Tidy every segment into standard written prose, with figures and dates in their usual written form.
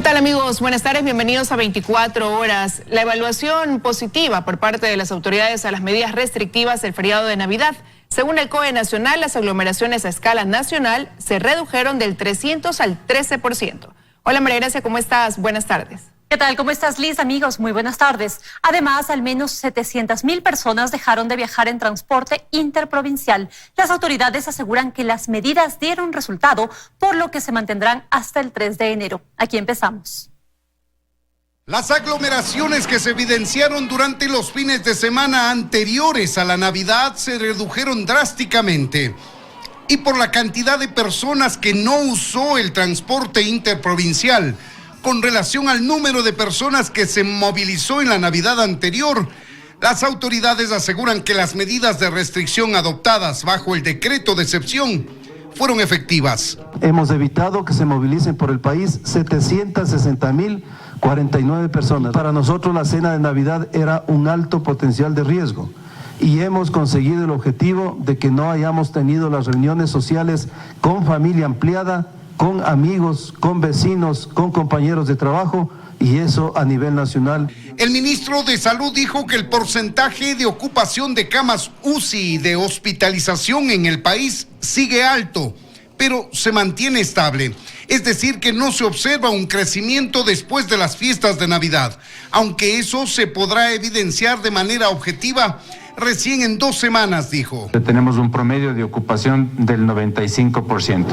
¿Qué tal, amigos? Buenas tardes, bienvenidos a 24 horas. La evaluación positiva por parte de las autoridades a las medidas restrictivas del feriado de Navidad. Según el COE Nacional, las aglomeraciones a escala nacional se redujeron del 300 al 13%. Hola, María Gracia, ¿cómo estás? Buenas tardes. ¿Qué tal? ¿Cómo estás, Liz? Amigos, muy buenas tardes. Además, al menos 700.000 personas dejaron de viajar en transporte interprovincial. Las autoridades aseguran que las medidas dieron resultado, por lo que se mantendrán hasta el 3 de enero. Aquí empezamos. Las aglomeraciones que se evidenciaron durante los fines de semana anteriores a la Navidad se redujeron drásticamente. Y por la cantidad de personas que no usó el transporte interprovincial, con relación al número de personas que se movilizó en la Navidad anterior, las autoridades aseguran que las medidas de restricción adoptadas bajo el decreto de excepción fueron efectivas. Hemos evitado que se movilicen por el país 760.049 personas. Para nosotros la cena de Navidad era un alto potencial de riesgo y hemos conseguido el objetivo de que no hayamos tenido las reuniones sociales con familia ampliada, con amigos, con vecinos, con compañeros de trabajo, y eso a nivel nacional. El ministro de Salud dijo que el porcentaje de ocupación de camas UCI y de hospitalización en el país sigue alto, pero se mantiene estable. Es decir, que no se observa un crecimiento después de las fiestas de Navidad, aunque eso se podrá evidenciar de manera objetiva recién en 2 semanas, dijo. Tenemos un promedio de ocupación del 95%.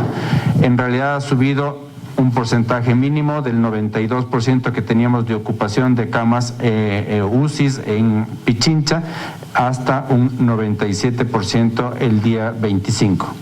En realidad ha subido un porcentaje mínimo del 92% que teníamos de ocupación de camas UCIs en Pichincha hasta un 97% el día 25.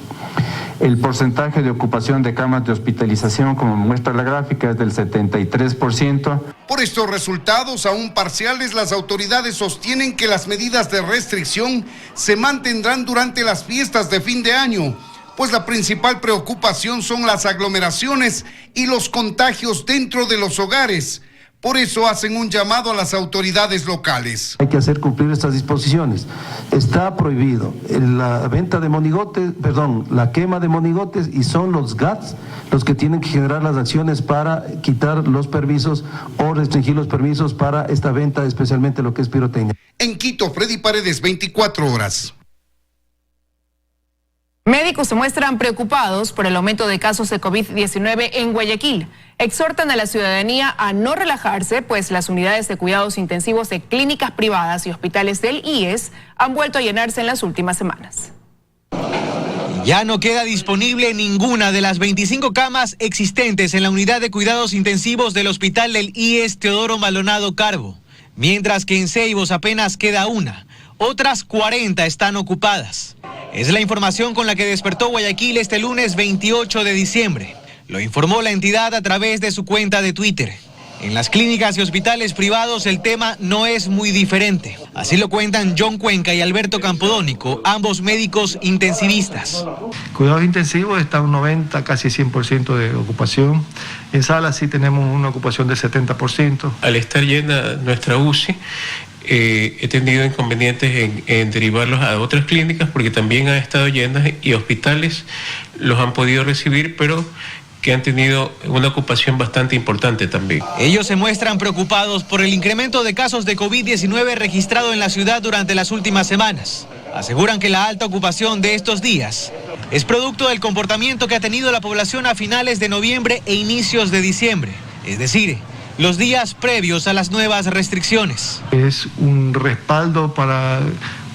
El porcentaje de ocupación de camas de hospitalización, como muestra la gráfica, es del 73%. Por estos resultados aún parciales, las autoridades sostienen que las medidas de restricción se mantendrán durante las fiestas de fin de año, pues la principal preocupación son las aglomeraciones y los contagios dentro de los hogares. Por eso hacen un llamado a las autoridades locales. Hay que hacer cumplir estas disposiciones. Está prohibido la venta de monigotes, la quema de monigotes, y son los GATS los que tienen que generar las acciones para quitar los permisos o restringir los permisos para esta venta, especialmente lo que es pirotecnia. En Quito, Freddy Paredes, 24 horas. Médicos se muestran preocupados por el aumento de casos de COVID-19 en Guayaquil. Exhortan a la ciudadanía a no relajarse, pues las unidades de cuidados intensivos de clínicas privadas y hospitales del IES han vuelto a llenarse en las últimas semanas. Ya no queda disponible ninguna de las 25 camas existentes en la unidad de cuidados intensivos del hospital del IES Teodoro Maldonado Carbo, mientras que en Ceibos apenas queda una. Otras 40 están ocupadas. Es la información con la que despertó Guayaquil este lunes 28 de diciembre. Lo informó la entidad a través de su cuenta de Twitter. En las clínicas y hospitales privados el tema no es muy diferente. Así lo cuentan John Cuenca y Alberto Campodónico, ambos médicos intensivistas. Cuidados intensivos está un 90, casi 100% de ocupación. En salas sí tenemos una ocupación del 70%. Al estar llena nuestra UCI, he tenido inconvenientes en derivarlos a otras clínicas porque también han estado llenas y hospitales los han podido recibir, pero que han tenido una ocupación bastante importante también. Ellos se muestran preocupados por el incremento de casos de COVID-19 registrado en la ciudad durante las últimas semanas. Aseguran que la alta ocupación de estos días es producto del comportamiento que ha tenido la población a finales de noviembre e inicios de diciembre, es decir, los días previos a las nuevas restricciones. Es un respaldo para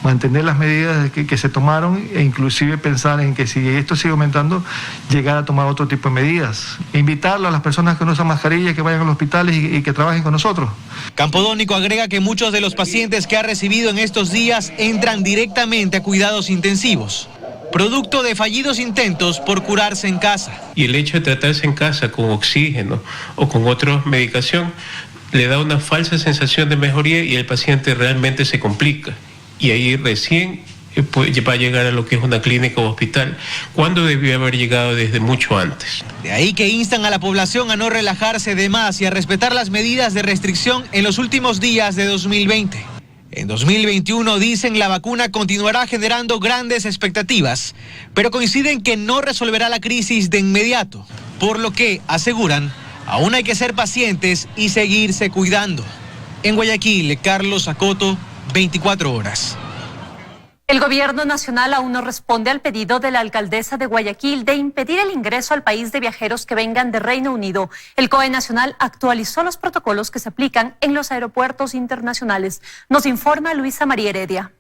mantener las medidas que se tomaron e inclusive pensar en que si esto sigue aumentando, llegar a tomar otro tipo de medidas. Invitarlo a las personas que no usan mascarilla, que vayan a los hospitales y que trabajen con nosotros. Campodónico agrega que muchos de los pacientes que ha recibido en estos días entran directamente a cuidados intensivos, producto de fallidos intentos por curarse en casa. Y el hecho de tratarse en casa con oxígeno o con otra medicación le da una falsa sensación de mejoría y el paciente realmente se complica. Y ahí recién va a llegar a lo que es una clínica o hospital, cuando debió haber llegado desde mucho antes. De ahí que instan a la población a no relajarse de más y a respetar las medidas de restricción en los últimos días de 2020. En 2021 dicen la vacuna continuará generando grandes expectativas, pero coinciden que no resolverá la crisis de inmediato, por lo que, aseguran, aún hay que ser pacientes y seguirse cuidando. En Guayaquil, Carlos Acoto, 24 horas. El gobierno nacional aún no responde al pedido de la alcaldesa de Guayaquil de impedir el ingreso al país de viajeros que vengan de Reino Unido. El COE nacional actualizó los protocolos que se aplican en los aeropuertos internacionales. Nos informa Luisa María Heredia.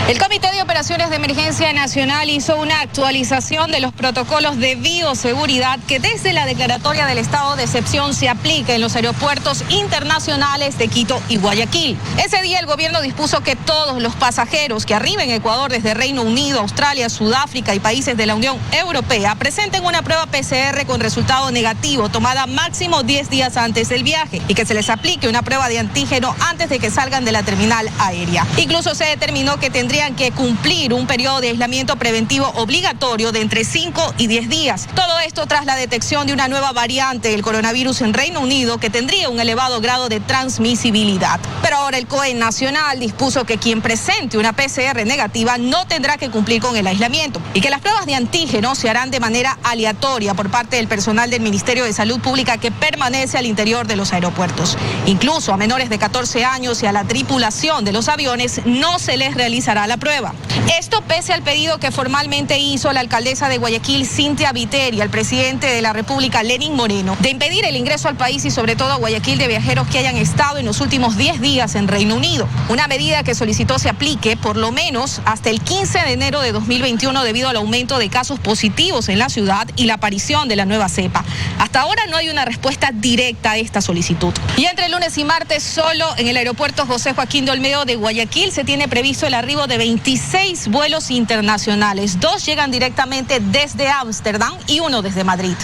El Comité de Operaciones de Emergencia Nacional hizo una actualización de los protocolos de bioseguridad que desde la declaratoria del estado de excepción se aplica en los aeropuertos internacionales de Quito y Guayaquil. Ese día el gobierno dispuso que todos los pasajeros que arriben a Ecuador desde Reino Unido, Australia, Sudáfrica y países de la Unión Europea presenten una prueba PCR con resultado negativo tomada máximo 10 días antes del viaje y que se les aplique una prueba de antígeno antes de que salgan de la terminal aérea. Incluso se determinó que tendrían que cumplir un periodo de aislamiento preventivo obligatorio de entre 5 y 10 días. Todo esto tras la detección de una nueva variante del coronavirus en Reino Unido que tendría un elevado grado de transmisibilidad. Pero ahora el COE nacional dispuso que quien presente una PCR negativa no tendrá que cumplir con el aislamiento y que las pruebas de antígeno se harán de manera aleatoria por parte del personal del Ministerio de Salud Pública que permanece al interior de los aeropuertos. Incluso a menores de 14 años y a la tripulación de los aviones no se les realizará la prueba. Esto pese al pedido que formalmente hizo la alcaldesa de Guayaquil, Cintia Viteri, al presidente de la República, Lenín Moreno, de impedir el ingreso al país y sobre todo a Guayaquil de viajeros que hayan estado en los últimos 10 días en Reino Unido. Una medida que solicitó se aplique por lo menos hasta el 15 de enero de 2021 debido al aumento de casos positivos en la ciudad y la aparición de la nueva cepa. Hasta ahora no hay una respuesta directa a esta solicitud. Y entre lunes y martes solo en el aeropuerto José Joaquín de Olmedo de Guayaquil se tiene previsto el arribo de 26 vuelos internacionales. 2 llegan directamente desde Ámsterdam y 1 desde Madrid.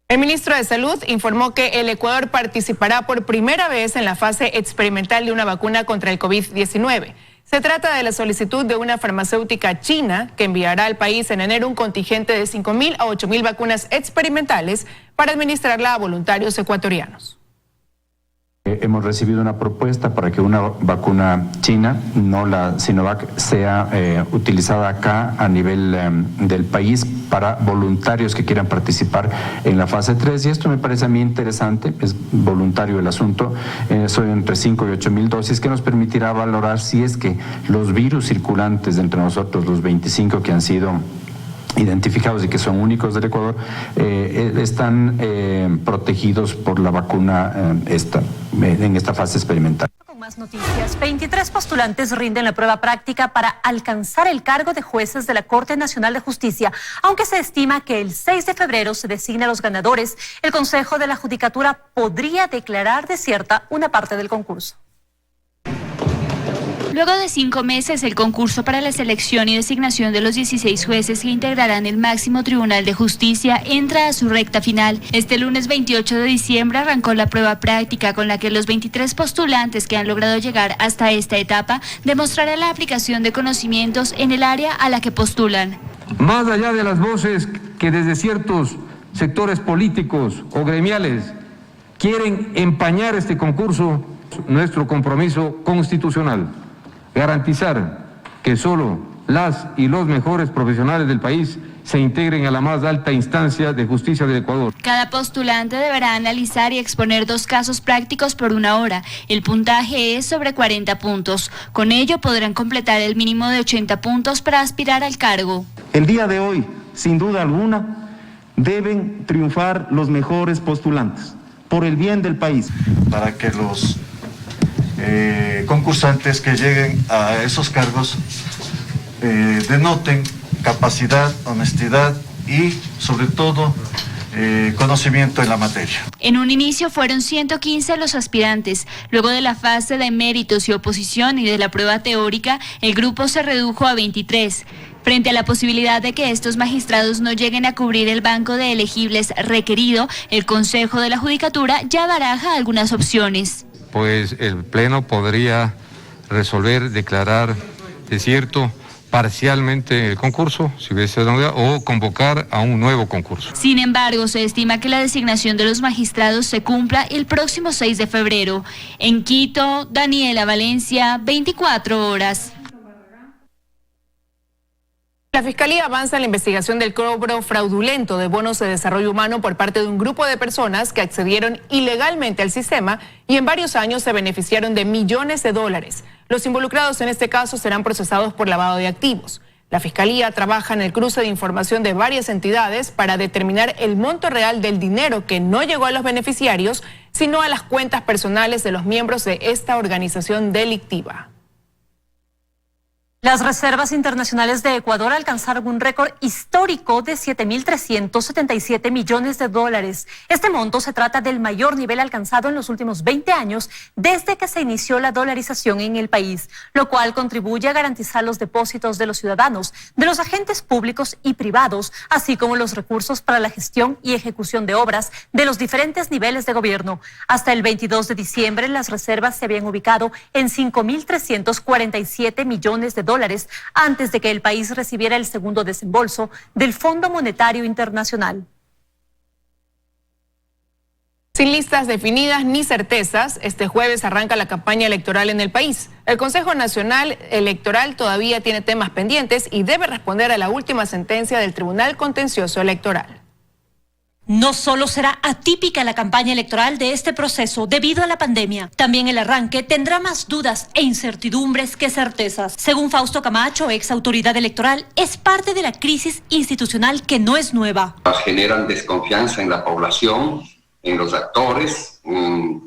El ministro de Salud informó que el Ecuador participará por primera vez en la fase experimental de una vacuna contra el COVID-19. Se trata de la solicitud de una farmacéutica china que enviará al país en enero un contingente de 5.000 a 8.000 vacunas experimentales para administrarla a voluntarios ecuatorianos. Hemos recibido una propuesta para que una vacuna china, no la Sinovac, sea utilizada acá a nivel del país para voluntarios que quieran participar en la fase 3 y esto me parece a mí interesante, es voluntario el asunto, son entre 5 y 8.000 dosis que nos permitirá valorar si es que los virus circulantes entre nosotros, los 25 que han sido identificados y que son únicos del Ecuador, están protegidos por la vacuna en esta fase experimental. Con más noticias, 23 postulantes rinden la prueba práctica para alcanzar el cargo de jueces de la Corte Nacional de Justicia. Aunque se estima que el 6 de febrero se designen a los ganadores, el Consejo de la Judicatura podría declarar desierta una parte del concurso. Luego de 5 meses, el concurso para la selección y designación de los 16 jueces que integrarán el máximo Tribunal de Justicia entra a su recta final. Este lunes 28 de diciembre arrancó la prueba práctica con la que los 23 postulantes que han logrado llegar hasta esta etapa demostrarán la aplicación de conocimientos en el área a la que postulan. Más allá de las voces que desde ciertos sectores políticos o gremiales quieren empañar este concurso, nuestro compromiso constitucional, garantizar que solo las y los mejores profesionales del país se integren a la más alta instancia de justicia del Ecuador. Cada postulante deberá analizar y exponer 2 casos prácticos por 1 hora. El puntaje es sobre 40 puntos. Con ello podrán completar el mínimo de 80 puntos para aspirar al cargo. El día de hoy, sin duda alguna, deben triunfar los mejores postulantes por el bien del país. Para que los concursantes que lleguen a esos cargos denoten capacidad, honestidad y sobre todo conocimiento en la materia. En un inicio fueron 115 los aspirantes. Luego de la fase de méritos y oposición y de la prueba teórica, el grupo se redujo a 23. Frente a la posibilidad de que estos magistrados no lleguen a cubrir el banco de elegibles requerido, el Consejo de la Judicatura ya baraja algunas opciones. Pues el Pleno podría resolver, declarar desierto parcialmente el concurso, si hubiese o convocar a un nuevo concurso. Sin embargo, se estima que la designación de los magistrados se cumpla el próximo 6 de febrero. En Quito, Daniela Valencia, 24 horas. La Fiscalía avanza en la investigación del cobro fraudulento de bonos de desarrollo humano por parte de un grupo de personas que accedieron ilegalmente al sistema y en varios años se beneficiaron de millones de dólares. Los involucrados en este caso serán procesados por lavado de activos. La Fiscalía trabaja en el cruce de información de varias entidades para determinar el monto real del dinero que no llegó a los beneficiarios, sino a las cuentas personales de los miembros de esta organización delictiva. Las reservas internacionales de Ecuador alcanzaron un récord histórico de 7.377 millones de dólares. Este monto se trata del mayor nivel alcanzado en los últimos 20 años desde que se inició la dolarización en el país, lo cual contribuye a garantizar los depósitos de los ciudadanos, de los agentes públicos y privados, así como los recursos para la gestión y ejecución de obras de los diferentes niveles de gobierno. Hasta el 22 de diciembre, las reservas se habían ubicado en 5.347 millones de dólares antes de que el país recibiera el segundo desembolso del Fondo Monetario Internacional. Sin listas definidas ni certezas, este jueves arranca la campaña electoral en el país. El Consejo Nacional Electoral todavía tiene temas pendientes y debe responder a la última sentencia del Tribunal Contencioso Electoral. No solo será atípica la campaña electoral de este proceso debido a la pandemia, también el arranque tendrá más dudas e incertidumbres que certezas. Según Fausto Camacho, ex autoridad electoral, es parte de la crisis institucional que no es nueva. Generan desconfianza en la población, en los actores,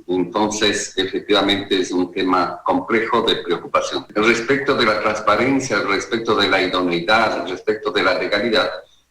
entonces efectivamente es un tema complejo de preocupación. Respecto de la transparencia, respecto de la idoneidad, respecto de la legalidad,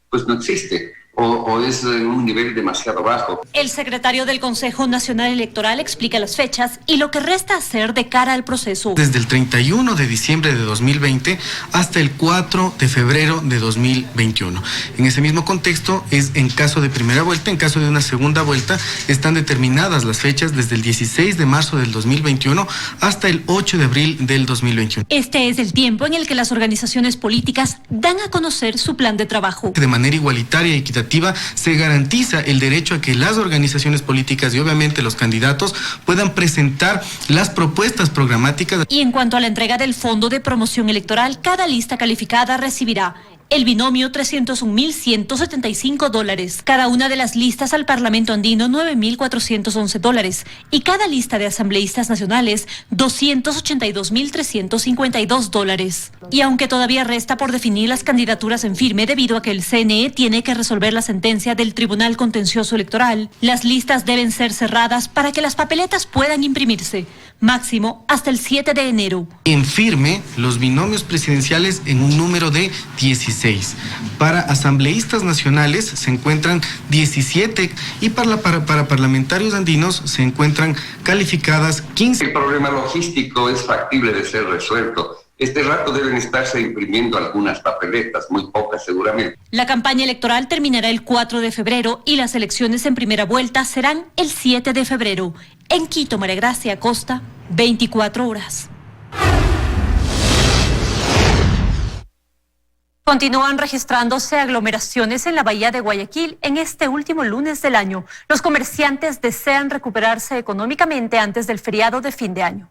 pues no existe. O es en un nivel demasiado bajo. El secretario del Consejo Nacional Electoral explica las fechas y lo que resta hacer de cara al proceso. Desde el 31 de diciembre de 2020 hasta el 4 de febrero de 2021. En ese mismo contexto, es en caso de primera vuelta, en caso de una segunda vuelta, están determinadas las fechas desde el 16 de marzo del 2021 hasta el 8 de abril del 2021. Este es el tiempo en el que las organizaciones políticas dan a conocer su plan de trabajo. De manera igualitaria y equitativa, se garantiza el derecho a que las organizaciones políticas y obviamente los candidatos puedan presentar las propuestas programáticas. Y en cuanto a la entrega del Fondo de Promoción Electoral, cada lista calificada recibirá el binomio $301.175, cada una de las listas al Parlamento andino $9.411 y cada lista de asambleístas nacionales $282.352. Y aunque todavía resta por definir las candidaturas en firme debido a que el CNE tiene que resolver la sentencia del Tribunal Contencioso Electoral, las listas deben ser cerradas para que las papeletas puedan imprimirse, máximo hasta el 7 de enero. En firme los binomios presidenciales en un número de 16. Para asambleístas nacionales se encuentran 17 y para parlamentarios andinos se encuentran calificadas 15. El problema logístico es factible de ser resuelto. Este rato deben estarse imprimiendo algunas papeletas, muy pocas seguramente. La campaña electoral terminará el 4 de febrero y las elecciones en primera vuelta serán el 7 de febrero. En Quito, María Gracia Acosta, 24 horas. Continúan registrándose aglomeraciones en la bahía de Guayaquil en este último lunes del año. Los comerciantes desean recuperarse económicamente antes del feriado de fin de año.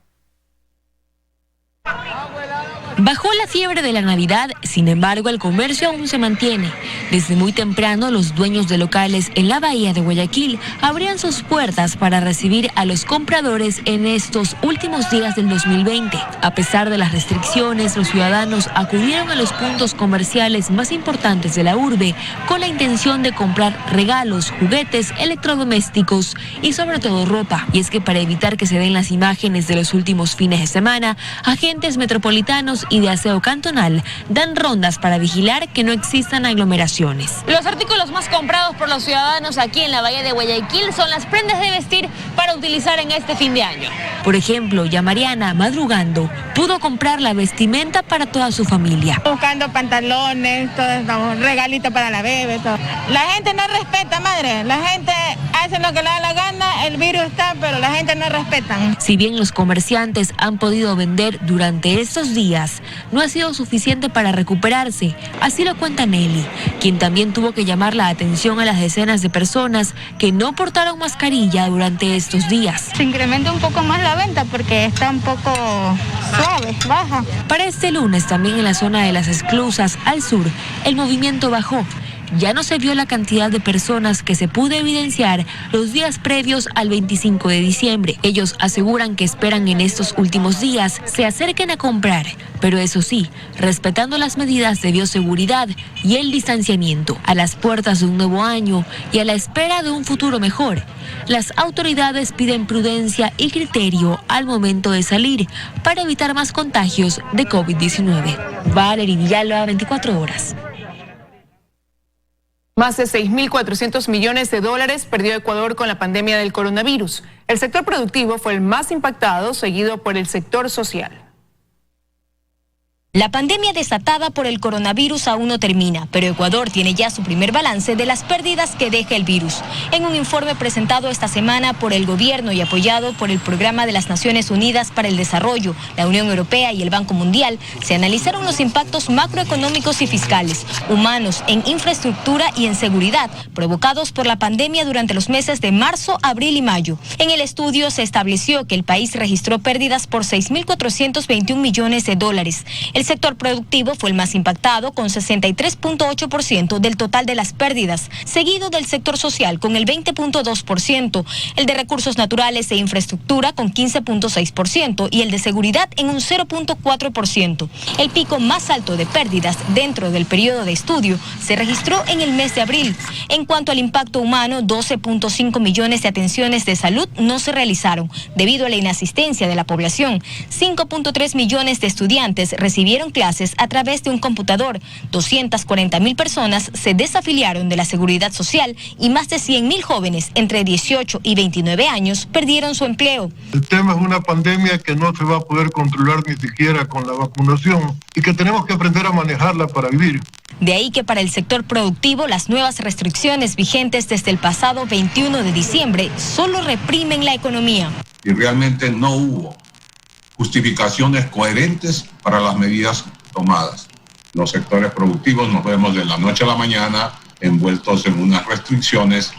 Bajó la fiebre de la Navidad, sin embargo el comercio aún se mantiene. Desde muy temprano los dueños de locales en la bahía de Guayaquil abrían sus puertas para recibir a los compradores en estos últimos días del 2020. A pesar de las restricciones, los ciudadanos acudieron a los puntos comerciales más importantes de la urbe con la intención de comprar regalos, juguetes, electrodomésticos y sobre todo ropa. Y es que para evitar que se den las imágenes de los últimos fines de semana, agentes metropolitanos y de aseo cantonal dan rondas para vigilar que no existan aglomeraciones. Los artículos más comprados por los ciudadanos aquí en la bahía de Guayaquil son las prendas de vestir para utilizar en este fin de año. Por ejemplo, ya Mariana, madrugando, pudo comprar la vestimenta para toda su familia. Buscando pantalones, todo, regalitos para la bebé, todo. La gente no respeta, madre. La gente hace lo que le da la gana, el virus está, pero la gente no respeta. Si bien los comerciantes han podido vender durante estos días, días no ha sido suficiente para recuperarse. Así lo cuenta Nelly, quien también tuvo que llamar la atención a las decenas de personas que no portaron mascarilla durante estos días. Se incrementa un poco más la venta porque está un poco suave, baja. Para este lunes, también en la zona de Las Esclusas, al sur, el movimiento bajó. Ya no se vio la cantidad de personas que se pudo evidenciar los días previos al 25 de diciembre. Ellos aseguran que esperan en estos últimos días se acerquen a comprar, pero eso sí, respetando las medidas de bioseguridad y el distanciamiento. A las puertas de un nuevo año y a la espera de un futuro mejor, las autoridades piden prudencia y criterio al momento de salir para evitar más contagios de COVID-19. Valery Villalba, 24 horas. Más de 6.400 millones de dólares perdió Ecuador con la pandemia del coronavirus. El sector productivo fue el más impactado, seguido por el sector social. La pandemia desatada por el coronavirus aún no termina, pero Ecuador tiene ya su primer balance de las pérdidas que deja el virus. En un informe presentado esta semana por el gobierno y apoyado por el Programa de las Naciones Unidas para el Desarrollo, la Unión Europea y el Banco Mundial, se analizaron los impactos macroeconómicos y fiscales, humanos, en infraestructura y en seguridad, provocados por la pandemia durante los meses de marzo, abril y mayo. En el estudio se estableció que el país registró pérdidas por 6.421 millones de dólares. El sector productivo fue el más impactado, con 63.8% del total de las pérdidas, seguido del sector social con el 20.2%, el de recursos naturales e infraestructura con 15.6% y el de seguridad en un 0.4%. El pico más alto de pérdidas dentro del periodo de estudio se registró en el mes de abril. En cuanto al impacto humano, 12.5 millones de atenciones de salud no se realizaron debido a la inasistencia de la población. 5.3 millones de estudiantes recibieron clases a través de un computador, 240.000 personas se desafiliaron de la seguridad social y más de 100.000 jóvenes entre 18 y 29 años perdieron su empleo. El tema es una pandemia que no se va a poder controlar ni siquiera con la vacunación y que tenemos que aprender a manejarla para vivir. De ahí que para el sector productivo las nuevas restricciones vigentes desde el pasado 21 de diciembre solo reprimen la economía. Y realmente no hubo justificaciones coherentes para las medidas tomadas. Los sectores productivos nos vemos de la noche a la mañana envueltos en unas restricciones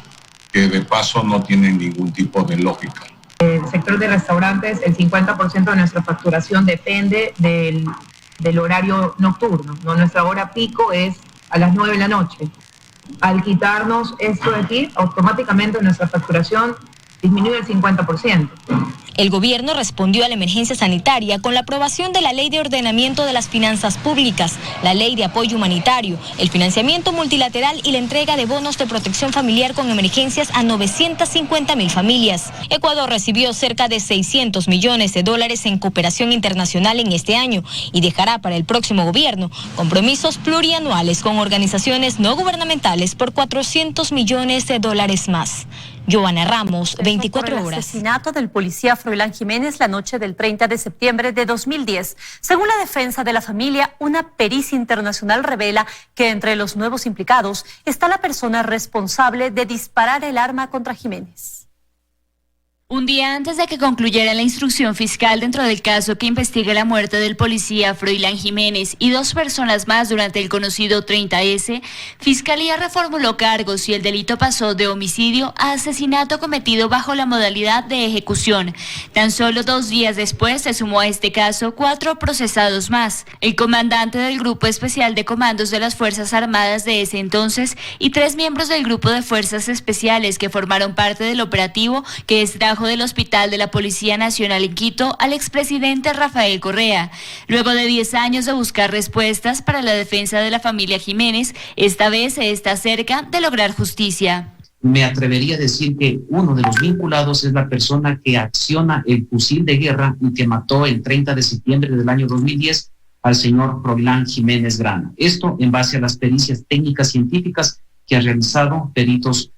que de paso no tienen ningún tipo de lógica. El sector de restaurantes, el 50% de nuestra facturación depende del horario nocturno, ¿no? Nuestra hora pico es a las 9 de la noche. Al quitarnos esto de aquí, automáticamente nuestra facturación disminuye el 50%. El gobierno respondió a la emergencia sanitaria con la aprobación de la Ley de Ordenamiento de las Finanzas Públicas, la Ley de Apoyo Humanitario, el financiamiento multilateral y la entrega de bonos de protección familiar con emergencias a 950.000 familias. Ecuador recibió cerca de 600 millones de dólares en cooperación internacional en este año y dejará para el próximo gobierno compromisos plurianuales con organizaciones no gubernamentales por 400 millones de dólares más. Joana Ramos, 24 horas. El asesinato del policía Froilán Jiménez la noche del 30 de septiembre de 2010. Según la defensa de la familia, una pericia internacional revela que entre los nuevos implicados está la persona responsable de disparar el arma contra Jiménez. Un día antes de que concluyera la instrucción fiscal dentro del caso que investiga la muerte del policía Froilán Jiménez y 2 personas más durante el conocido 30S, Fiscalía reformuló cargos y el delito pasó de homicidio a asesinato cometido bajo la modalidad de ejecución. Tan solo 2 días después se sumó a este caso 4 procesados más. El comandante del Grupo Especial de Comandos de las Fuerzas Armadas de ese entonces y 3 miembros del Grupo de Fuerzas Especiales que formaron parte del operativo que extrajo del Hospital de la Policía Nacional en Quito al expresidente Rafael Correa. Luego de 10 años de buscar respuestas para la defensa de la familia Jiménez, esta vez se está cerca de lograr justicia. Me atrevería a decir que uno de los vinculados es la persona que acciona el fusil de guerra y que mató el 30 de septiembre del año 2010 al señor Froilán Jiménez Grana. Esto en base a las pericias técnicas científicas que han realizado peritos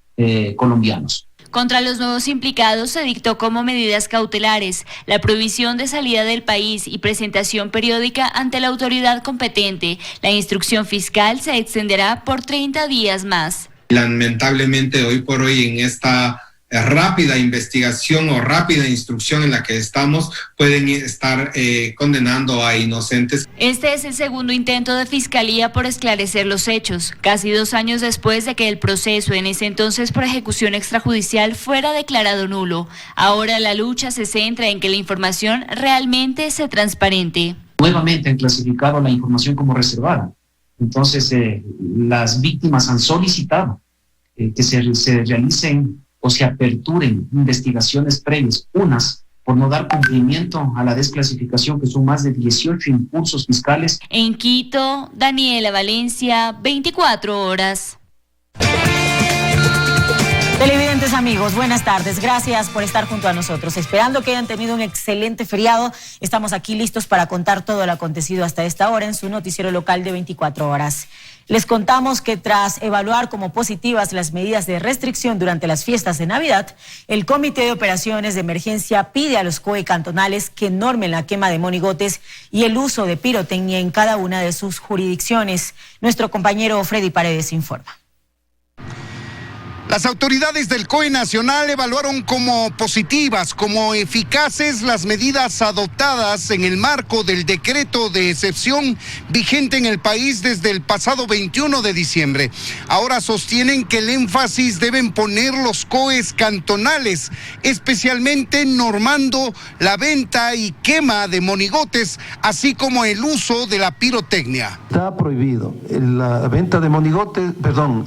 colombianos. Contra los nuevos implicados se dictó como medidas cautelares la prohibición de salida del país y presentación periódica ante la autoridad competente. La instrucción fiscal se extenderá por 30 días más. Lamentablemente hoy por hoy en esta rápida investigación o rápida instrucción en la que estamos, pueden estar condenando a inocentes. Este es el segundo intento de Fiscalía por esclarecer los hechos, casi 2 años después de que el proceso, en ese entonces por ejecución extrajudicial, fuera declarado nulo. Ahora la lucha se centra en que la información realmente sea transparente. Nuevamente han clasificado la información como reservada. Entonces, las víctimas han solicitado que se realicen o se aperturen investigaciones previas, unas por no dar cumplimiento a la desclasificación, que son más de 18 impulsos fiscales. En Quito, Daniela Valencia, 24 horas. Televidentes amigos, buenas tardes. Gracias por estar junto a nosotros. Esperando que hayan tenido un excelente feriado, estamos aquí listos para contar todo lo acontecido hasta esta hora en su noticiero local de 24 horas. Les contamos que tras evaluar como positivas las medidas de restricción durante las fiestas de Navidad, el Comité de Operaciones de Emergencia pide a los COE cantonales que normen la quema de monigotes y el uso de pirotecnia en cada una de sus jurisdicciones. Nuestro compañero Freddy Paredes informa. Las autoridades del COE Nacional evaluaron como positivas, como eficaces las medidas adoptadas en el marco del decreto de excepción vigente en el país desde el pasado 21 de diciembre. Ahora sostienen que el énfasis deben poner los COEs cantonales, especialmente normando la venta y quema de monigotes, así como el uso de la pirotecnia. Está prohibido la venta de monigotes,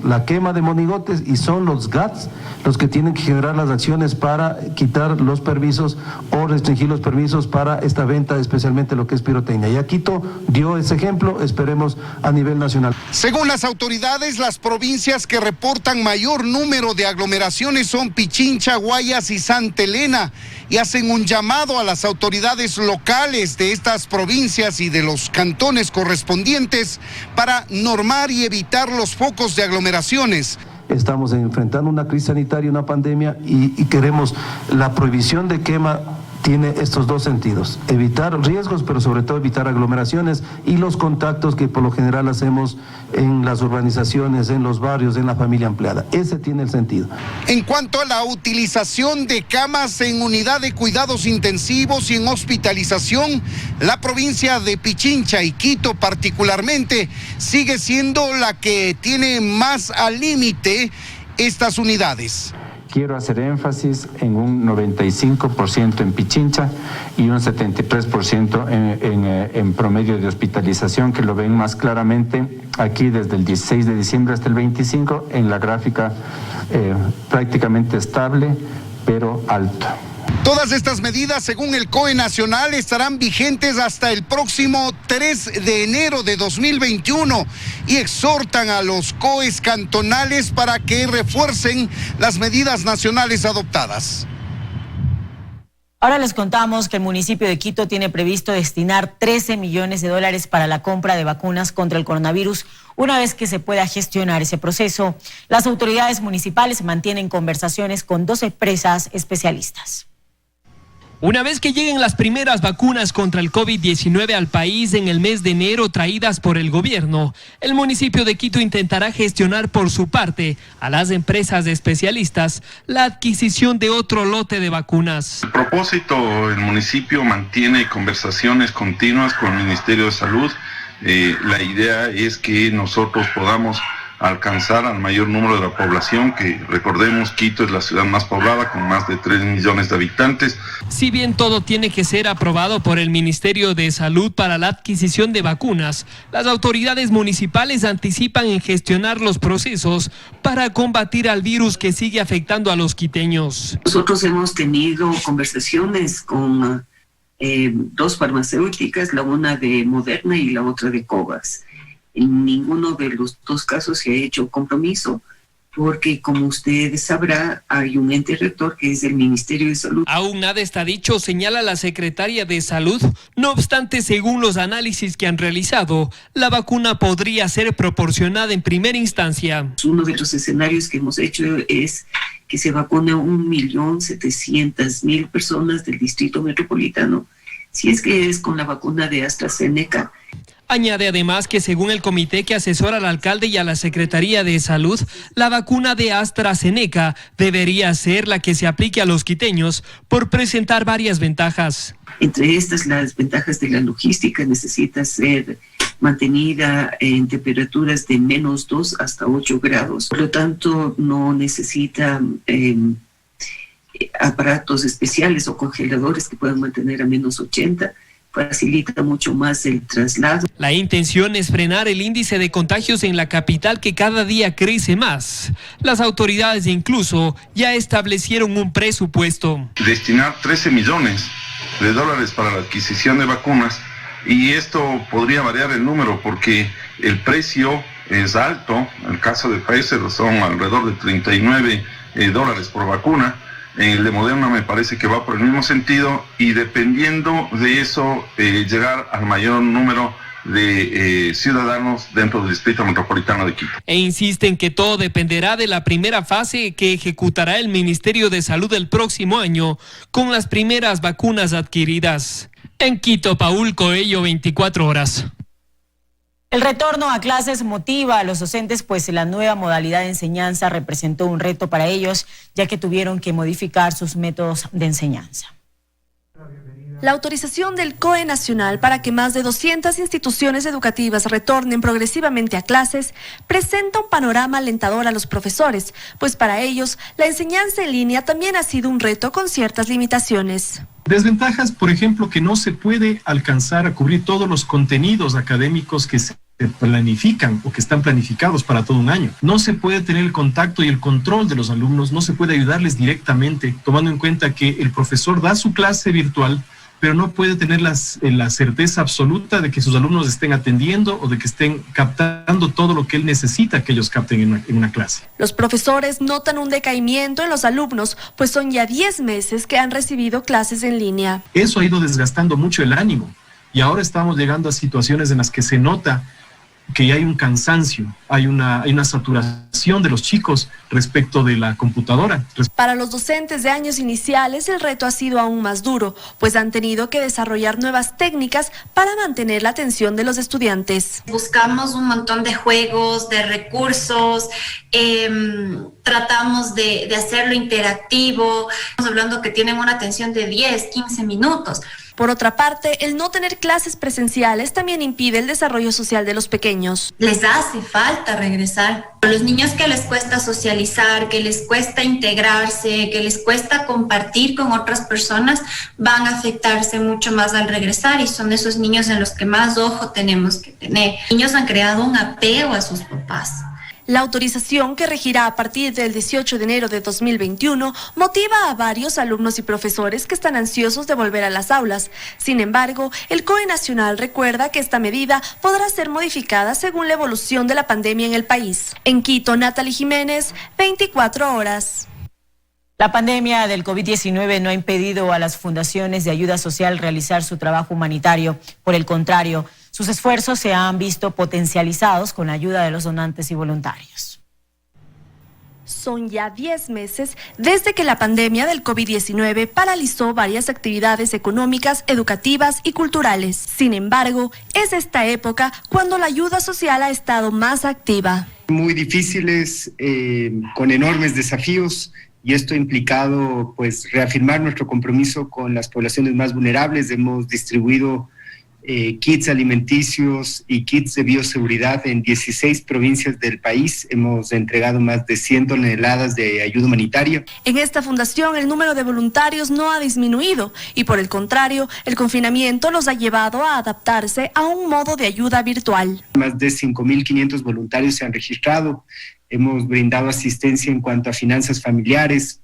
la quema de monigotes, y son los GATS los que tienen que generar las acciones para quitar los permisos o restringir los permisos para esta venta, especialmente lo que es pirotecnia. Ya Quito dio ese ejemplo, esperemos a nivel nacional. Según las autoridades, las provincias que reportan mayor número de aglomeraciones son Pichincha, Guayas y Santa Elena, y hacen un llamado a las autoridades locales de estas provincias y de los cantones correspondientes para normar y evitar los focos de aglomeraciones. Estamos enfrentando una crisis sanitaria, una pandemia, y queremos la prohibición de quema. Tiene estos dos sentidos: evitar riesgos, pero sobre todo evitar aglomeraciones y los contactos que por lo general hacemos en las urbanizaciones, en los barrios, en la familia ampliada. Ese tiene el sentido. En cuanto a la utilización de camas en unidad de cuidados intensivos y en hospitalización, la provincia de Pichincha y Quito particularmente sigue siendo la que tiene más al límite estas unidades. Quiero hacer énfasis en un 95% en Pichincha y un 73% en promedio de hospitalización, que lo ven más claramente aquí desde el 16 de diciembre hasta el 25, en la gráfica prácticamente estable, pero alto. Todas estas medidas, según el COE Nacional, estarán vigentes hasta el próximo 3 de enero de 2021 y exhortan a los COEs cantonales para que refuercen las medidas nacionales adoptadas. Ahora les contamos que el municipio de Quito tiene previsto destinar 13 millones de dólares para la compra de vacunas contra el coronavirus una vez que se pueda gestionar ese proceso. Las autoridades municipales mantienen conversaciones con 2 empresas especialistas. Una vez que lleguen las primeras vacunas contra el COVID-19 al país en el mes de enero traídas por el gobierno, el municipio de Quito intentará gestionar por su parte a las empresas especialistas la adquisición de otro lote de vacunas. El propósito, el municipio mantiene conversaciones continuas con el Ministerio de Salud. La idea es que nosotros podamos alcanzar al mayor número de la población, que recordemos, Quito es la ciudad más poblada con más de 3 millones de habitantes. Si bien todo tiene que ser aprobado por el Ministerio de Salud para la adquisición de vacunas, las autoridades municipales anticipan en gestionar los procesos para combatir al virus que sigue afectando a los quiteños. Nosotros hemos tenido conversaciones con 2 farmacéuticas, la una de Moderna y la otra de COVAX. En ninguno de los 2 casos se ha hecho compromiso, porque como usted sabrá, hay un ente rector que es el Ministerio de Salud. Aún nada está dicho, señala la secretaria de Salud. No obstante, según los análisis que han realizado, la vacuna podría ser proporcionada en primera instancia. Uno de los escenarios que hemos hecho es que se vacune 1.700.000 personas del distrito metropolitano, si es que es con la vacuna de AstraZeneca. Añade además que según el comité que asesora al alcalde y a la Secretaría de Salud, la vacuna de AstraZeneca debería ser la que se aplique a los quiteños por presentar varias ventajas. Entre estas, las ventajas de la logística: necesita ser mantenida en temperaturas de -2 hasta 8 grados. Por lo tanto, no necesita aparatos especiales o congeladores que puedan mantener a -80. Facilita mucho más el traslado. La intención es frenar el índice de contagios en la capital, que cada día crece más. Las autoridades incluso ya establecieron un presupuesto. Destinar $13 millones para la adquisición de vacunas, y esto podría variar el número porque el precio es alto. En el caso de Pfizer son alrededor de $39 por vacuna. El de Moderna me parece que va por el mismo sentido, y dependiendo de eso llegar al mayor número de ciudadanos dentro del Distrito Metropolitano de Quito. E insisten que todo dependerá de la primera fase que ejecutará el Ministerio de Salud el próximo año con las primeras vacunas adquiridas. En Quito, Paul Coello, 24 horas. El retorno a clases motiva a los docentes, pues la nueva modalidad de enseñanza representó un reto para ellos, ya que tuvieron que modificar sus métodos de enseñanza. La autorización del COE Nacional para que más de 200 instituciones educativas retornen progresivamente a clases presenta un panorama alentador a los profesores, pues para ellos la enseñanza en línea también ha sido un reto con ciertas limitaciones. Desventajas, por ejemplo, que no se puede alcanzar a cubrir todos los contenidos académicos que se planifican o que están planificados para todo un año. No se puede tener el contacto y el control de los alumnos, no se puede ayudarles directamente, tomando en cuenta que el profesor da su clase virtual, pero no puede tener la certeza absoluta de que sus alumnos estén atendiendo o de que estén captando todo lo que él necesita que ellos capten en una clase. Los profesores notan un decaimiento en los alumnos, pues son ya 10 meses que han recibido clases en línea. Eso ha ido desgastando mucho el ánimo, y ahora estamos llegando a situaciones en las que se nota que hay un cansancio, hay una saturación de los chicos respecto de la computadora. Para los docentes de años iniciales el reto ha sido aún más duro, pues han tenido que desarrollar nuevas técnicas para mantener la atención de los estudiantes. Buscamos un montón de juegos, de recursos, tratamos de hacerlo interactivo. Estamos hablando que tienen una atención de 10, 15 minutos. Por otra parte, el no tener clases presenciales también impide el desarrollo social de los pequeños. Les hace falta regresar. A los niños que les cuesta socializar, que les cuesta integrarse, que les cuesta compartir con otras personas, van a afectarse mucho más al regresar, y son esos niños en los que más ojo tenemos que tener. Los niños han creado un apego a sus papás. La autorización, que regirá a partir del 18 de enero de 2021, motiva a varios alumnos y profesores que están ansiosos de volver a las aulas. Sin embargo, el COE Nacional recuerda que esta medida podrá ser modificada según la evolución de la pandemia en el país. En Quito, Natalie Jiménez, 24 horas. La pandemia del COVID-19 no ha impedido a las fundaciones de ayuda social realizar su trabajo humanitario. Por el contrario, sus esfuerzos se han visto potencializados con la ayuda de los donantes y voluntarios. Son ya 10 meses desde que la pandemia del COVID-19 paralizó varias actividades económicas, educativas y culturales. Sin embargo, es esta época cuando la ayuda social ha estado más activa. Muy difíciles, con enormes desafíos, y esto ha implicado pues reafirmar nuestro compromiso con las poblaciones más vulnerables. Hemos distribuido kits alimenticios y kits de bioseguridad en 16 provincias del país. Hemos entregado más de 100 toneladas de ayuda humanitaria. En esta fundación el número de voluntarios no ha disminuido, y por el contrario, el confinamiento los ha llevado a adaptarse a un modo de ayuda virtual. Más de 5.500 voluntarios se han registrado. Hemos brindado asistencia en cuanto a finanzas familiares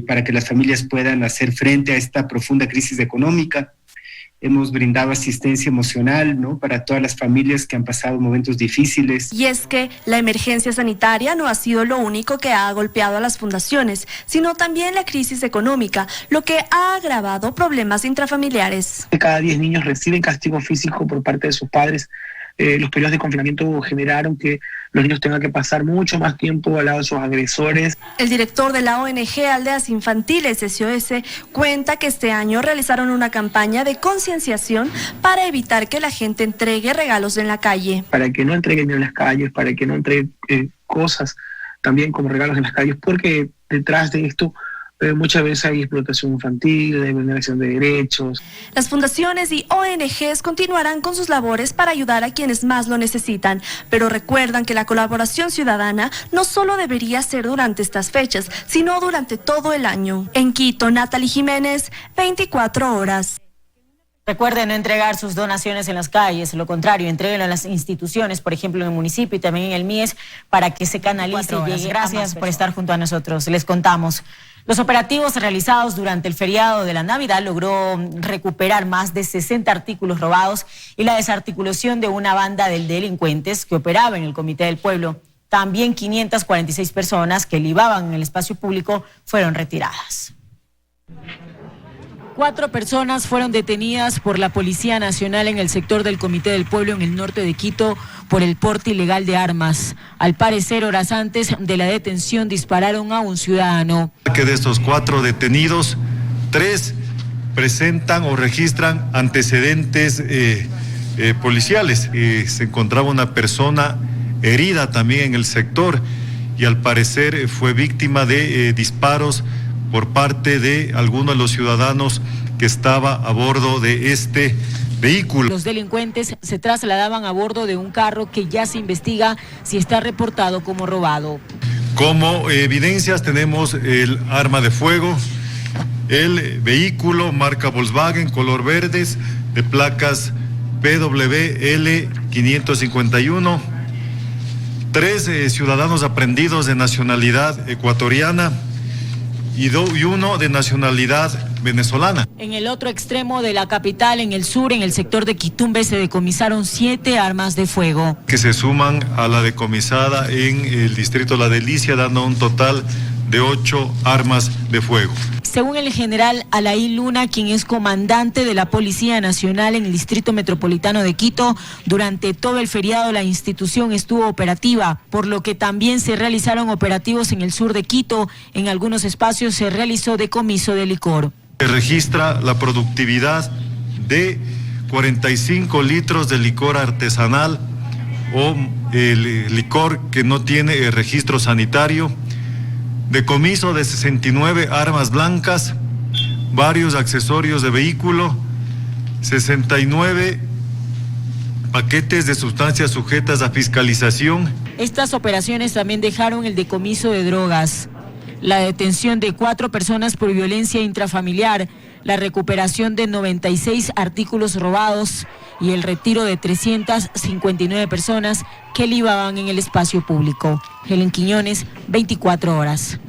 para que las familias puedan hacer frente a esta profunda crisis económica. Hemos brindado asistencia emocional, ¿no?, para todas las familias que han pasado momentos difíciles. Y es que la emergencia sanitaria no ha sido lo único que ha golpeado a las fundaciones, sino también la crisis económica, lo que ha agravado problemas intrafamiliares. Cada 10 niños reciben castigo físico por parte de sus padres los periodos de confinamiento generaron que los niños tengan que pasar mucho más tiempo al lado de sus agresores. El director de la ONG Aldeas Infantiles SOS cuenta que este año realizaron una campaña de concienciación para evitar que la gente entregue regalos en la calle. Para que no entreguen en las calles, para que no entreguen cosas también como regalos en las calles, porque detrás de esto muchas veces hay explotación infantil, hay vulneración de derechos. Las fundaciones y ONGs continuarán con sus labores para ayudar a quienes más lo necesitan, pero recuerdan que la colaboración ciudadana no solo debería ser durante estas fechas, sino durante todo el año. En Quito, Natalie Jiménez, 24 horas. Recuerden no entregar sus donaciones en las calles, lo contrario, entréguenlo en las instituciones, por ejemplo en el municipio y también en el MIES, para que se canalice y llegue. Gracias por estar junto a nosotros. Les contamos. Los operativos realizados durante el feriado de la Navidad logró recuperar más de 60 artículos robados y la desarticulación de una banda de delincuentes que operaba en el Comité del Pueblo. También 546 personas que libaban en el espacio público fueron retiradas. 4 personas fueron detenidas por la Policía Nacional en el sector del Comité del Pueblo en el norte de Quito por el porte ilegal de armas. Al parecer, horas antes de la detención dispararon a un ciudadano. Que de estos 4 detenidos, 3 presentan o registran antecedentes policiales. Se encontraba una persona herida también en el sector y al parecer fue víctima de disparos por parte de algunos de los ciudadanos que estaba a bordo de este vehículo. Los delincuentes se trasladaban a bordo de un carro que ya se investiga si está reportado como robado. Como evidencias tenemos el arma de fuego, el vehículo marca Volkswagen color verdes de placas PWL 551, 3 ciudadanos aprehendidos de nacionalidad ecuatoriana y uno de nacionalidad venezolana. En el otro extremo de la capital, en el sur, en el sector de Quitumbe, se decomisaron 7 armas de fuego. Que se suman a la decomisada en el distrito La Delicia, dando un total de 8 armas de fuego. Según el general Alaí Luna, quien es comandante de la Policía Nacional en el Distrito Metropolitano de Quito, durante todo el feriado la institución estuvo operativa, por lo que también se realizaron operativos en el sur de Quito. En algunos espacios se realizó decomiso de licor. Se registra la productividad de 45 litros de licor artesanal o el licor que no tiene registro sanitario, decomiso de 69 armas blancas, varios accesorios de vehículo, 69 paquetes de sustancias sujetas a fiscalización. Estas operaciones también dejaron el decomiso de drogas, la detención de 4 personas por violencia intrafamiliar, la recuperación de 96 artículos robados y el retiro de 359 personas que libaban en el espacio público. Helen Quiñones, 24 horas.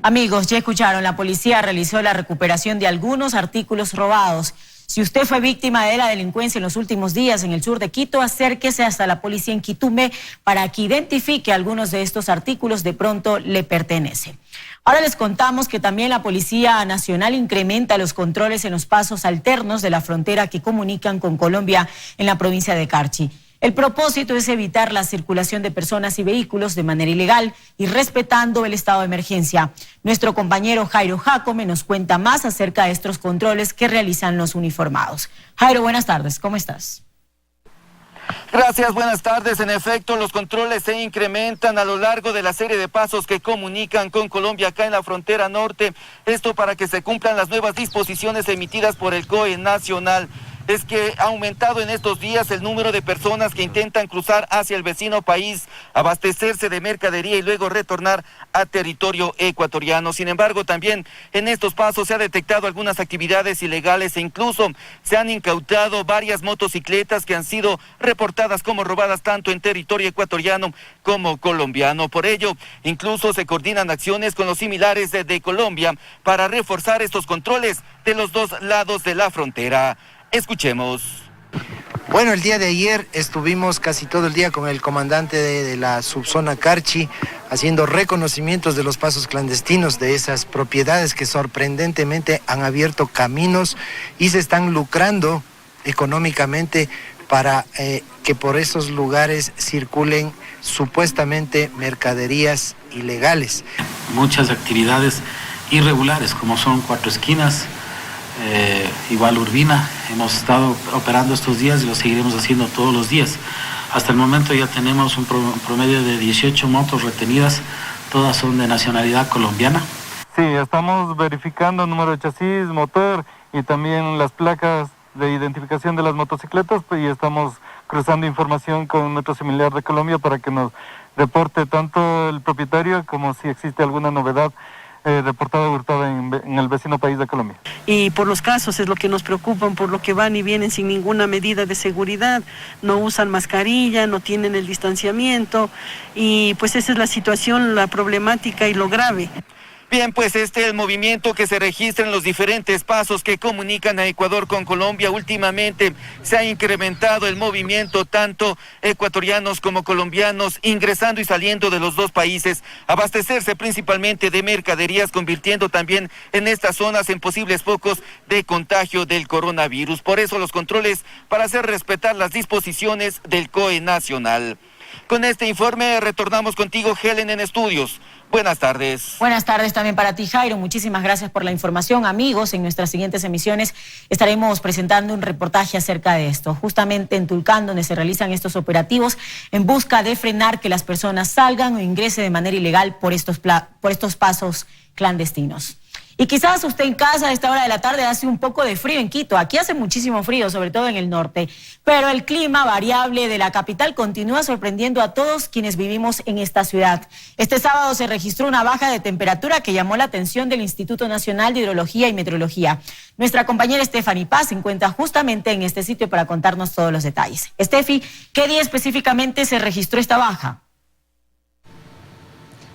Amigos, ya escucharon, la policía realizó la recuperación de algunos artículos robados. Si usted fue víctima de la delincuencia en los últimos días en el sur de Quito, acérquese hasta la policía en Quitumbe para que identifique algunos de estos artículos, de pronto le pertenecen. Ahora les contamos que también la Policía Nacional incrementa los controles en los pasos alternos de la frontera que comunican con Colombia en la provincia de Carchi. El propósito es evitar la circulación de personas y vehículos de manera ilegal y respetando el estado de emergencia. Nuestro compañero Jairo Jacome nos cuenta más acerca de estos controles que realizan los uniformados. Jairo, buenas tardes, ¿cómo estás? Gracias, buenas tardes. En efecto, los controles se incrementan a lo largo de la serie de pasos que comunican con Colombia acá en la frontera norte. Esto para que se cumplan las nuevas disposiciones emitidas por el COE Nacional. Es que ha aumentado en estos días el número de personas que intentan cruzar hacia el vecino país, abastecerse de mercadería y luego retornar a territorio ecuatoriano. Sin embargo, también en estos pasos se ha detectado algunas actividades ilegales e incluso se han incautado varias motocicletas que han sido reportadas como robadas tanto en territorio ecuatoriano como colombiano. Por ello, incluso se coordinan acciones con los similares de Colombia para reforzar estos controles de los dos lados de la frontera. Escuchemos. Bueno, el día de ayer estuvimos casi todo el día con el comandante de la subzona Carchi haciendo reconocimientos de los pasos clandestinos de esas propiedades que sorprendentemente han abierto caminos y se están lucrando económicamente para que por esos lugares circulen supuestamente mercaderías ilegales. Muchas actividades irregulares, como son Cuatro Esquinas, igual Urbina, hemos estado operando estos días y lo seguiremos haciendo todos los días. Hasta el momento ya tenemos un promedio de 18 motos retenidas, todas son de nacionalidad colombiana. Sí, estamos verificando el número de chasis, motor y también las placas de identificación de las motocicletas, y estamos cruzando información con nuestro similar de Colombia para que nos reporte tanto el propietario como si existe alguna novedad reportada o hurtada en el vecino país de Colombia. Y por los casos es lo que nos preocupan, por lo que van y vienen sin ninguna medida de seguridad, no usan mascarilla, no tienen el distanciamiento, y pues esa es la situación, la problemática y lo grave. Bien, pues este es el movimiento que se registra en los diferentes pasos que comunican a Ecuador con Colombia. Últimamente se ha incrementado el movimiento, tanto ecuatorianos como colombianos, ingresando y saliendo de los dos países, abastecerse principalmente de mercaderías, convirtiendo también en estas zonas en posibles focos de contagio del coronavirus. Por eso los controles para hacer respetar las disposiciones del COE nacional. Con este informe retornamos contigo, Helen, en estudios. Buenas tardes. Buenas tardes también para ti, Jairo. Muchísimas gracias por la información. Amigos, en nuestras siguientes emisiones estaremos presentando un reportaje acerca de esto, justamente en Tulcán, donde se realizan estos operativos en busca de frenar que las personas salgan o ingresen de manera ilegal por estos pasos clandestinos. Y quizás usted en casa a esta hora de la tarde hace un poco de frío en Quito. Aquí hace muchísimo frío, sobre todo en el norte. Pero el clima variable de la capital continúa sorprendiendo a todos quienes vivimos en esta ciudad. Este sábado se registró una baja de temperatura que llamó la atención del Instituto Nacional de Hidrología y Meteorología. Nuestra compañera Stephanie Paz se encuentra justamente en este sitio para contarnos todos los detalles. Steffi, ¿qué día específicamente se registró esta baja?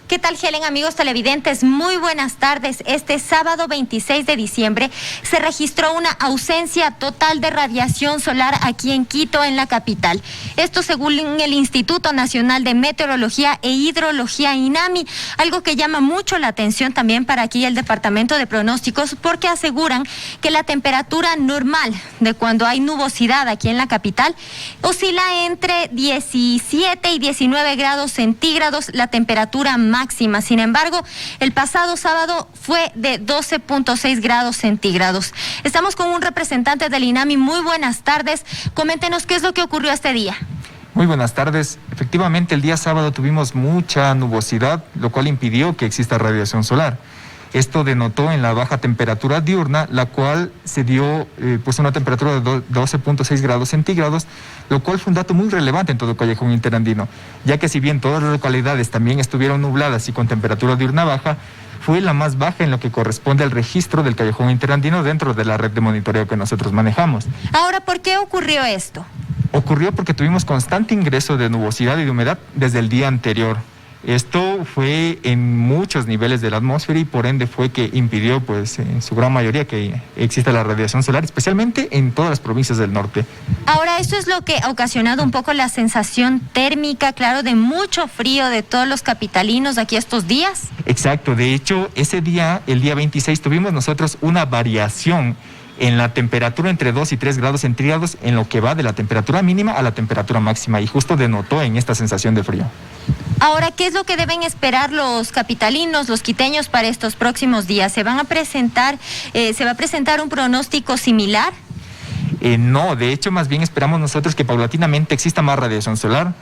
¿Qué tal, Helen, amigos televidentes? Muy buenas tardes. Este sábado 26 de diciembre se registró una ausencia total de radiación solar aquí en Quito, en la capital. Esto según el Instituto Nacional de Meteorología e Hidrología, INAMI, algo que llama mucho la atención también para aquí el Departamento de Pronósticos, porque aseguran que la temperatura normal de cuando hay nubosidad aquí en la capital oscila entre 17 y 19 grados centígrados, la temperatura máxima. Sin embargo, el pasado sábado fue de 12.6 grados centígrados. Estamos con un representante del INAMI. Muy buenas tardes. Coméntenos qué es lo que ocurrió este día. Muy buenas tardes. Efectivamente, el día sábado tuvimos mucha nubosidad, lo cual impidió que exista radiación solar. Esto denotó en la baja temperatura diurna, la cual se dio pues una temperatura de 12.6 grados centígrados, lo cual fue un dato muy relevante en todo el Callejón Interandino, ya que si bien todas las localidades también estuvieron nubladas y con temperatura diurna baja, fue la más baja en lo que corresponde al registro del Callejón Interandino dentro de la red de monitoreo que nosotros manejamos. Ahora, ¿por qué ocurrió esto? Ocurrió porque tuvimos constante ingreso de nubosidad y de humedad desde el día anterior. Esto fue en muchos niveles de la atmósfera y por ende fue que impidió, pues, en su gran mayoría que exista la radiación solar, especialmente en todas las provincias del norte. Ahora, esto es lo que ha ocasionado un poco la sensación térmica, claro, de mucho frío de todos los capitalinos de aquí estos días. Exacto, de hecho, ese día, el día 26, tuvimos nosotros una variación en la temperatura entre 2 y 3 grados centígrados en lo que va de la temperatura mínima a la temperatura máxima y justo denotó en esta sensación de frío. Ahora, ¿qué es lo que deben esperar los capitalinos, los quiteños para estos próximos días? ¿Se va a presentar un pronóstico similar? No, de hecho, más bien esperamos nosotros que paulatinamente exista más radiación solar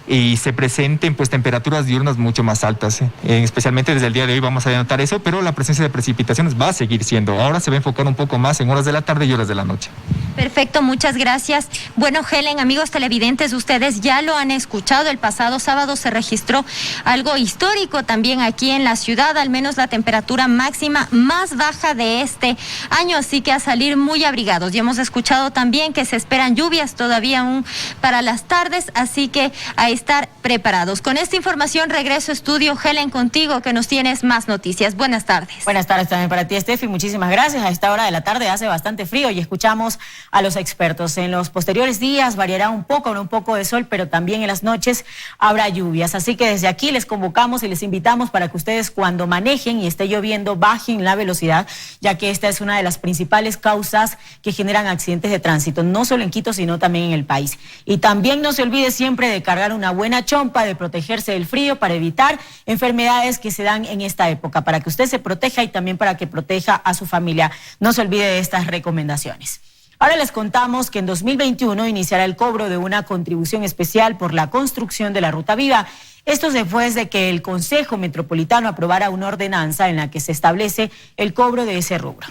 y se presenten pues temperaturas diurnas mucho más altas. Especialmente desde el día de hoy vamos a denotar eso, pero la presencia de precipitaciones va a seguir siendo. Ahora se va a enfocar un poco más en horas de la tarde y horas de la noche. Perfecto, muchas gracias. Bueno, Helen, amigos televidentes, ustedes ya lo han escuchado. El pasado sábado se registró algo histórico también aquí en la ciudad, al menos la temperatura máxima más baja de este año, así que a salir muy abrigados. Y hemos escuchado también que se esperan lluvias todavía aún para las tardes, así que a estar preparados. Con esta información regreso a estudio. Helen, contigo, que nos tienes más noticias. Buenas tardes. Buenas tardes también para ti, Steffi. Muchísimas gracias. A esta hora de la tarde hace bastante frío y escuchamos a los expertos. En los posteriores días variará un poco de sol, pero también en las noches habrá lluvias. Así que desde aquí les convocamos y les invitamos para que ustedes, cuando manejen y esté lloviendo, bajen la velocidad, ya que esta es una de las principales causas que generan accidentes de tránsito, no solo en Quito, sino también en el país. Y también no se olvide siempre de cargar una buena chompa, de protegerse del frío para evitar enfermedades que se dan en esta época, para que usted se proteja y también para que proteja a su familia. No se olvide de estas recomendaciones. Ahora les contamos que en 2021 iniciará el cobro de una contribución especial por la construcción de la Ruta Viva. Esto después de que el Consejo Metropolitano aprobara una ordenanza en la que se establece el cobro de ese rubro.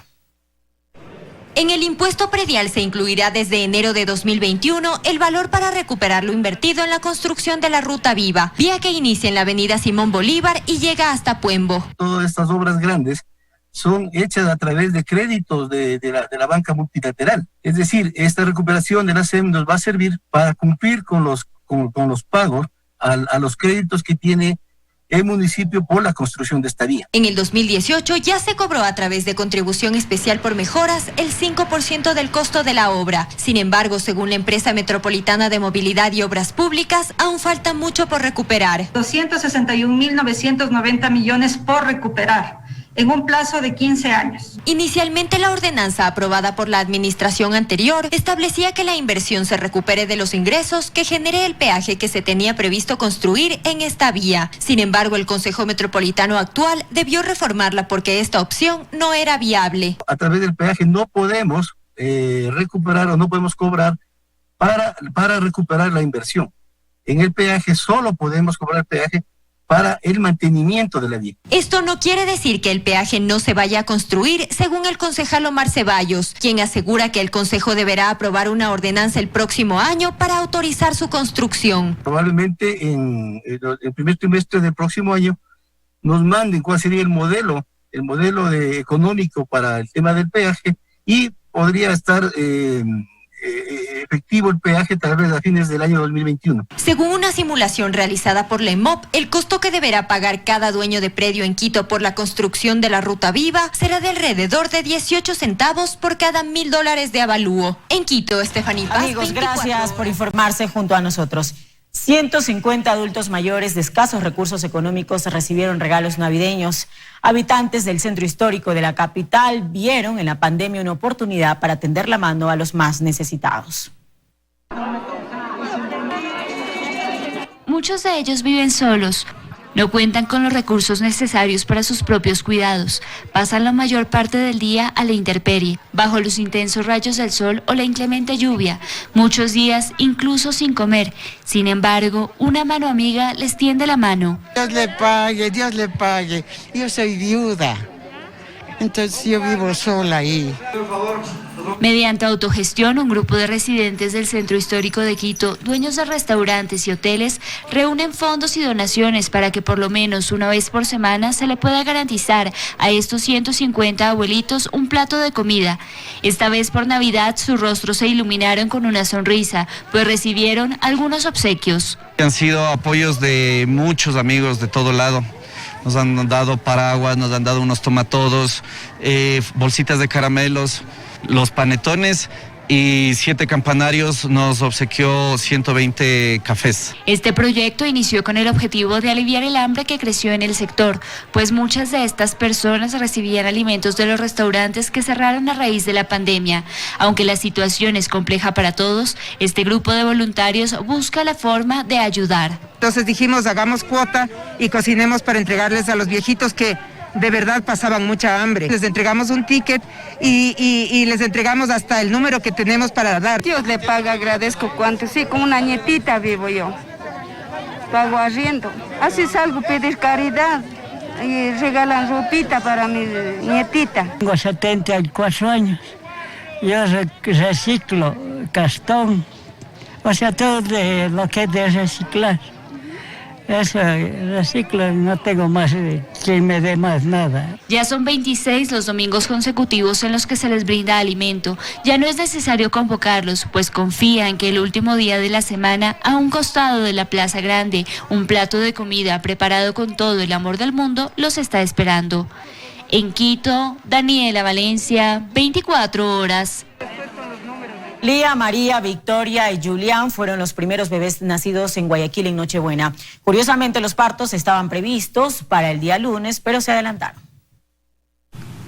En el impuesto predial se incluirá desde enero de 2021 el valor para recuperar lo invertido en la construcción de la Ruta Viva, vía que inicia en la avenida Simón Bolívar y llega hasta Puembo. Todas estas obras grandes son hechas a través de créditos de la banca multilateral. Es decir, esta recuperación de la SEM nos va a servir para cumplir con los pagos a los créditos que tiene el municipio por la construcción de esta vía. En el 2018 ya se cobró a través de contribución especial por mejoras el 5% del costo de la obra. Sin embargo, según la empresa metropolitana de movilidad y obras públicas, aún falta mucho por recuperar. 261.990 millones por recuperar en un plazo de 15 años. Inicialmente la ordenanza aprobada por la administración anterior establecía que la inversión se recupere de los ingresos que genere el peaje que se tenía previsto construir en esta vía. Sin embargo, el Consejo Metropolitano actual debió reformarla porque esta opción no era viable. A través del peaje no podemos recuperar o no podemos cobrar para recuperar la inversión. En el peaje solo podemos cobrar peaje para el mantenimiento de la vía. Esto no quiere decir que el peaje no se vaya a construir, según el concejal Omar Ceballos, quien asegura que el Consejo deberá aprobar una ordenanza el próximo año para autorizar su construcción. Probablemente en el primer trimestre del próximo año nos manden cuál sería el modelo económico para el tema del peaje y podría estar efectivo el peaje tal vez a fines del año 2021. Según una simulación realizada por la EMOP, el costo que deberá pagar cada dueño de predio en Quito por la construcción de la Ruta Viva será de alrededor de 18 centavos por cada $1,000 de avalúo. En Quito, Estefanía Paz, amigos, gracias por informarse junto a nosotros. 150 adultos mayores de escasos recursos económicos recibieron regalos navideños. Habitantes del centro histórico de la capital vieron en la pandemia una oportunidad para tender la mano a los más necesitados. Muchos de ellos viven solos. No cuentan con los recursos necesarios para sus propios cuidados. Pasan la mayor parte del día a la intemperie, bajo los intensos rayos del sol o la inclemente lluvia, muchos días incluso sin comer. Sin embargo, una mano amiga les tiende la mano. Dios le pague, Dios le pague. Yo soy viuda, entonces yo vivo sola ahí. Mediante autogestión, un grupo de residentes del centro histórico de Quito, dueños de restaurantes y hoteles, reúnen fondos y donaciones para que por lo menos una vez por semana se le pueda garantizar a estos 150 abuelitos un plato de comida. Esta vez por Navidad sus rostros se iluminaron con una sonrisa, pues recibieron algunos obsequios. Han sido apoyos de muchos amigos de todo lado. Nos han dado paraguas, nos han dado unos tomatodos, bolsitas de caramelos, los panetones y 7 campanarios nos obsequió 120 cafés. Este proyecto inició con el objetivo de aliviar el hambre que creció en el sector, pues muchas de estas personas recibían alimentos de los restaurantes que cerraron a raíz de la pandemia. Aunque la situación es compleja para todos, este grupo de voluntarios busca la forma de ayudar. Entonces dijimos, hagamos cuota y cocinemos para entregarles a los viejitos que de verdad pasaban mucha hambre. Les entregamos un ticket y les entregamos hasta el número que tenemos para dar. Dios le paga, agradezco cuánto. Sí, como una nietita vivo yo. Pago arriendo. Así salgo a pedir caridad y regalan ropita para mi nietita. Tengo 74 años. Yo reciclo cartón, o sea, todo de lo que es de reciclar. Eso, reciclo, no tengo más quien me dé más nada. Ya son 26 los domingos consecutivos en los que se les brinda alimento. Ya no es necesario convocarlos, pues confían que el último día de la semana, a un costado de la Plaza Grande, un plato de comida preparado con todo el amor del mundo los está esperando. En Quito, Daniela Valencia, 24 horas. Lía, María, Victoria y Julián fueron los primeros bebés nacidos en Guayaquil en Nochebuena. Curiosamente, los partos estaban previstos para el día lunes, pero se adelantaron.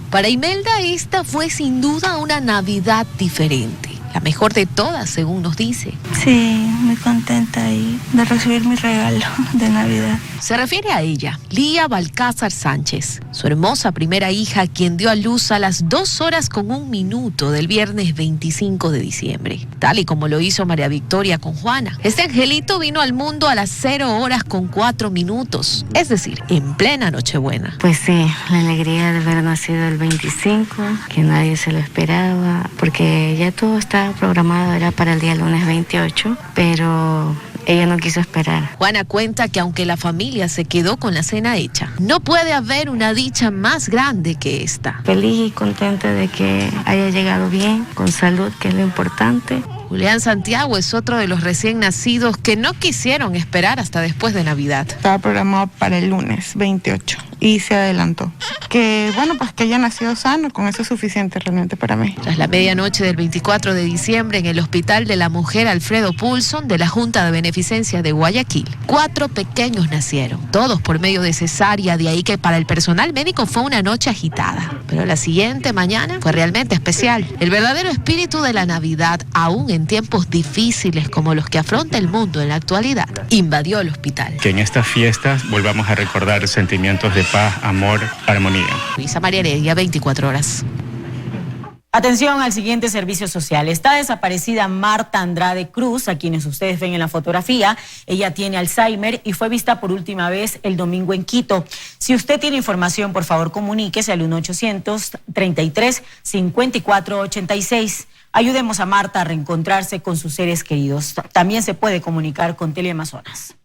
Para Imelda, esta fue sin duda una Navidad diferente. La mejor de todas, según nos dice. Sí, muy contenta de recibir mi regalo de Navidad. Se refiere a ella, Lía Balcázar Sánchez, su hermosa primera hija, quien dio a luz a las 2:01 del viernes 25 de diciembre, tal y como lo hizo María Victoria con Juana. Este angelito vino al mundo a las 0:04, es decir, en plena Nochebuena. Pues sí, la alegría de haber nacido el 25, que nadie se lo esperaba, porque ya todo estaba programado, era para el día lunes 28, pero ella no quiso esperar. Juana cuenta que aunque la familia se quedó con la cena hecha, no puede haber una dicha más grande que esta. Feliz y contenta de que haya llegado bien, con salud, que es lo importante. Julián Santiago es otro de los recién nacidos que no quisieron esperar hasta después de Navidad. Estaba programado para el lunes 28 y se adelantó. Que bueno, pues que haya nacido sano, con eso es suficiente realmente para mí. Tras la medianoche del 24 de diciembre en el Hospital de la Mujer Alfredo Poulson de la Junta de Beneficencia de Guayaquil, 4 pequeños nacieron, todos por medio de cesárea, de ahí que para el personal médico fue una noche agitada. Pero la siguiente mañana fue realmente especial. El verdadero espíritu de la Navidad, aún en tiempos difíciles como los que afronta el mundo en la actualidad, invadió el hospital. Que en estas fiestas volvamos a recordar sentimientos de paz, amor, armonía. Luisa María Heredia, 24 horas. Atención al siguiente servicio social. Está desaparecida Marta Andrade Cruz, a quienes ustedes ven en la fotografía. Ella tiene Alzheimer y fue vista por última vez el domingo en Quito. Si usted tiene información, por favor, comuníquese al 1-800-33-5486. Ayudemos a Marta a reencontrarse con sus seres queridos. También se puede comunicar con Teleamazonas.